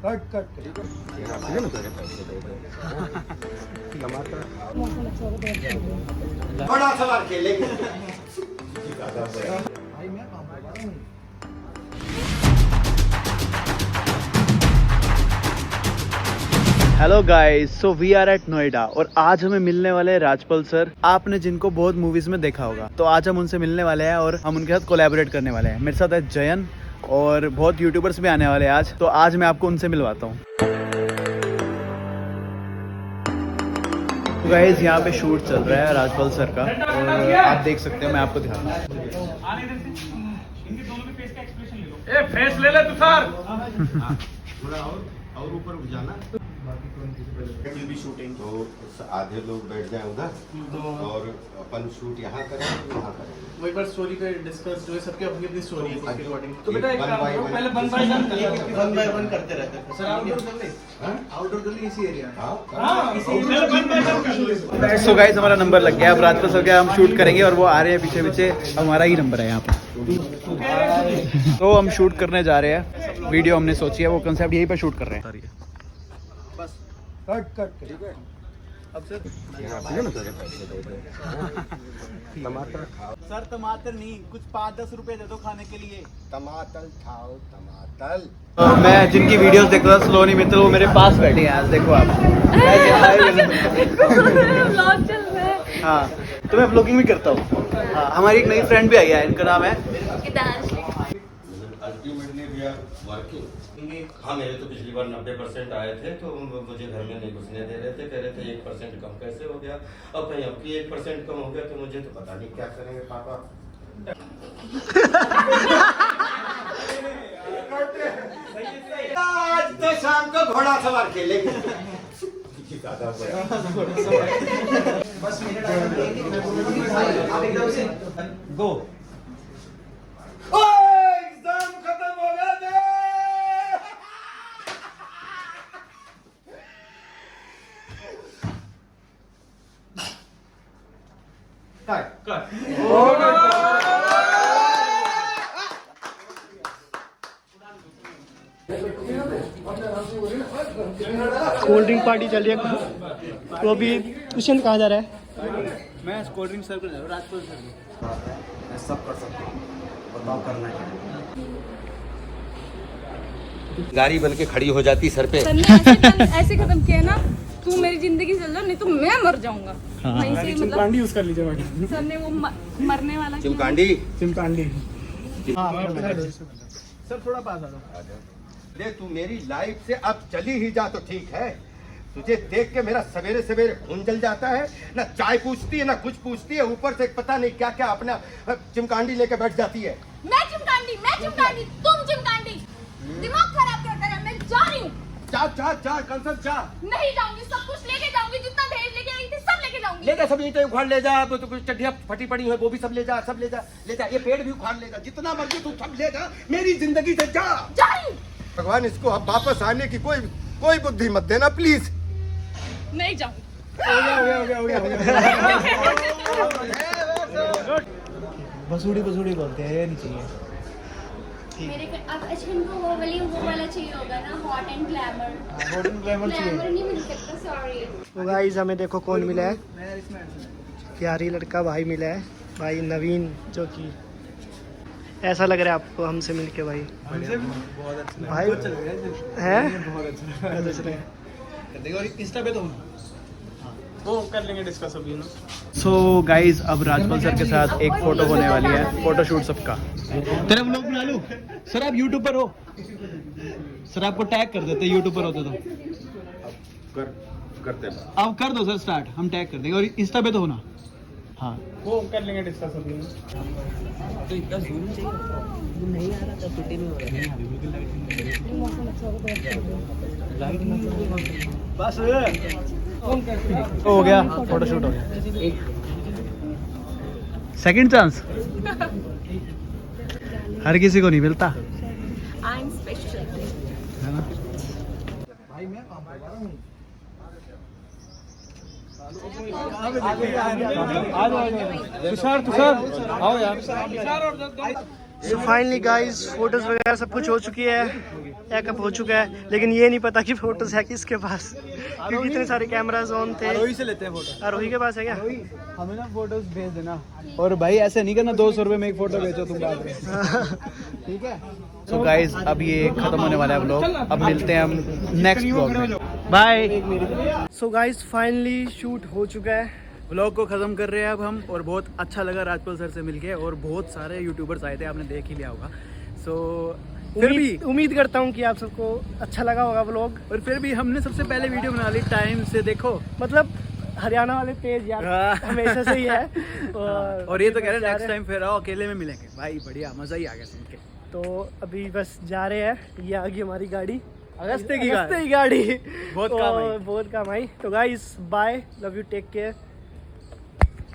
Cut cut ठीक है ना तेरे पैसे दे दे टमाटर बड़ा सवाल खेलेंगे भाई मैं काम कर रहा हूं। Hello guys, so we are at Noida और आज हमें मिलने वाले हैं राजपाल सर। आपने जिनको बहुत मूवीज में देखा होगा, तो आज हम उनसे मिलने वाले हैं और हम उनके साथ कोलैबोरेट करने वाले हैं। मेरे साथ है जयन और बहुत यूट्यूबर्स भी आने वाले हैं आज, तो आज मैं आपको उनसे मिलवाता हूँ। गाइस यहाँ पे शूट चल रहा है राजपाल सर का और आप देख सकते हो, मैं आपको दिखाता हूँ। फेस ले ले तू सर। थोड़ा और ऊपर उठ जाना। भी शूटिंग तो आधे लोग बैठ जाए उधर और अपन शूट यहाँ करें वहाँ करें। वही पर स्टोरी पे डिस्कस जो है, सबकी अपनी अपनी स्टोरी है उसके अकॉर्डिंग। तो बेटा एक काम करो, पहले वन बाय वन करते रहते हैं सर। आउटडोर कर ले इसी एरिया। हां इसी पहले वन बाय वन कर लो। सो गाइस हमारा नंबर लग गया। अब राजपाल सर के हम शूट करेंगे और वो आ रहे हैं पीछे पीछे। हमारा ही नंबर है यहाँ पे। तो हम शूट करने जा रहे हैं। वीडियो हमने सोची है, वो कंसेप्ट यहीं पे शूट कर रहे हैं। कट कट ठीक है। अब सर ठीक है ना तेरे पैसे दे दे टमाटर खाओ सर टमाटर नहीं, कुछ 5-10 रुपए दे दो खाने के लिए। टमाटर खाओ टमाटर। तो मैं जिनकी वीडियोस देखता था स्लोनी मित्तल, वो मेरे पास बैठे हैं आज। देखो आप व्लॉग चल रहा है। हाँ, तो मैं व्लॉगिंग भी करता हूँ। हाँ, हमारी एक नई फ्रेंड भी आई है, इनका नाम है अल्टीमेटली वी आर वर्किंग। हाँ, मेरे तो पिछली बार 90% आए थे, तो मुझे घर में नहीं घुसने दे रहे थे। कह रहे थे 1% कम कैसे हो गया। अब कहीं अब की 1% कम हो गया तो मुझे तो पता नहीं क्या करेंगे पापा। आज तो शाम को घोड़ा सवार खेलेंगे। बस गो। एग्जाम खत्म हो गया बे। कोल्ड ड्रिंक पार्टी चल रही है। तो अभी क्वेश्चन कहाँ जा रहा है? मैं कोल्ड ड्रिंक सर्व कर रहा हूँ राजपाल सर। सब कर सकते हैं, बताओ करना है। गाड़ी बन के खड़ी हो जाती सर पे। सर ने ऐसे खत्म किया ना, तू मेरी जिंदगी चल रहा, नहीं तो मैं मर जाऊंगा। वहीं से मतलब चिमकांडी यूज कर लीजिए मैडम। सर ने वो मरने वाला किया। चिमकांडी। सर थोड़ा पास आ जाओ। ले तू मेरी लाइफ से अब चली ही जा तो ठीक है। तुझे देख के मेरा सवेरे सवेरे खून जल जाता है। ना चाय पूछती है ना कुछ पूछती है, ऊपर से पता नहीं क्या क्या अपना चिमकांडी लेके बैठ जाती है। मैं चिमकांडी, तुम चिमकांडी। दिमाग खराब करता है। मैं जा रही हूँ। जा कंसर्ट जा। नहीं जाऊंगी, सब कुछ लेके जाऊंगी, जितना दहेज लेके आई थी सब लेके जाऊंगी। ले जा, सब ईंटें उखाड़ ले जा। तो कुछ चड्डियाँ फटी पड़ी है वो भी सब ले जा, सब ले जा। ये पेड़ भी उखाड़ ले जा, जितना मर्जी तू सब ले जा। मेरी जिंदगी से जा रही हूँ। भगवान इसको अब वापस आने की कोई बुद्धि मत देना प्लीज। नहीं जाऊंगी। हो गया। बसूड़ी बोलते हैं, नहीं चाहिए। मेरे अब अश्विन को वो वाला चाहिए होगा ना, हॉट एंड ग्लैमर नहीं मिल सकता, सॉरी। तो गाइस हमें देखो कौन मिला है। प्यारी लड़का भाई मिला है, भाई नवीन, जो कि ऐसा लग रहा है आपको हमसे मिलके भाई। बहुत अच्छा भाई है बहुत अच्छा। इंस्टा पे तो वो कर लेंगे डिस्कस अभी ना। सो गाइज अब राजपाल सर के साथ एक फोटो होने वाली है, फोटो शूट सबका। तेरा व्लॉग बना लूं सर? आप यूट्यूब पर हो सर, आपको टैग कर देते यूट्यूब पर होते तो करते अब कर दो सर स्टार्ट, हम टैग कर देंगे। और इंस्टा पे तो होना। हाँ वो कर लेंगे डिस्कस अभी ना। तो इतना जूम चाहिए नहीं आ रहा था, फिटे में हो रहा है। बस हो गया, फोटो शूट हो गया। सेकंड चांस हर किसी को नहीं मिलता आई एम स्पेशल। है ना। भाई मैं काम कर रहा हूँ। तुषार आओ यार। सो फाइनली गाइस फोटोज वगैरह सब कुछ हो चुकी है, पैकअप हो चुका है, लेकिन ये नहीं पता कि फोटोज है किसके पास, क्योंकि इतने सारे कैमराज ऑन थे। आरोही से लेते हैं फोटो। आरोही के पास है क्या? हमें ना फोटोज भेज देना, और भाई ऐसे नहीं करना 200 रुपए में एक फोटो भेजो तुम बाद में, ठीक है? तो गाइस अब ये खत्म होने वाला है व्लॉग, अब मिलते हैं हम नेक्स्ट व्लॉग में, bye. So guys finally shoot हो चुका है, व्लॉग को ख़त्म कर रहे हैं अब हम, और बहुत अच्छा लगा राजपाल सर से मिलके, और बहुत सारे यूट्यूबर्स आए थे, आपने देख ही लिया होगा। सो फिर भी उम्मीद करता हूँ कि आप सबको अच्छा लगा होगा व्लॉग, और फिर भी हमने सबसे पहले वीडियो बना ली टाइम से, देखो मतलब हरियाणा वाले तेज यार हमेशा से ही है। और ये तो कह रहे हैं नेक्स्ट टाइम फिर आओ, अकेले में मिलेंगे। भाई बढ़िया, मज़ा ही आ गया सुन के। तो अभी बस जा रहे हैं, ये आ गई हमारी गाड़ी, अगस्ते की गाड़ी बहुत काम आई। बहुत काम आई। तो guys bye, love you, take care.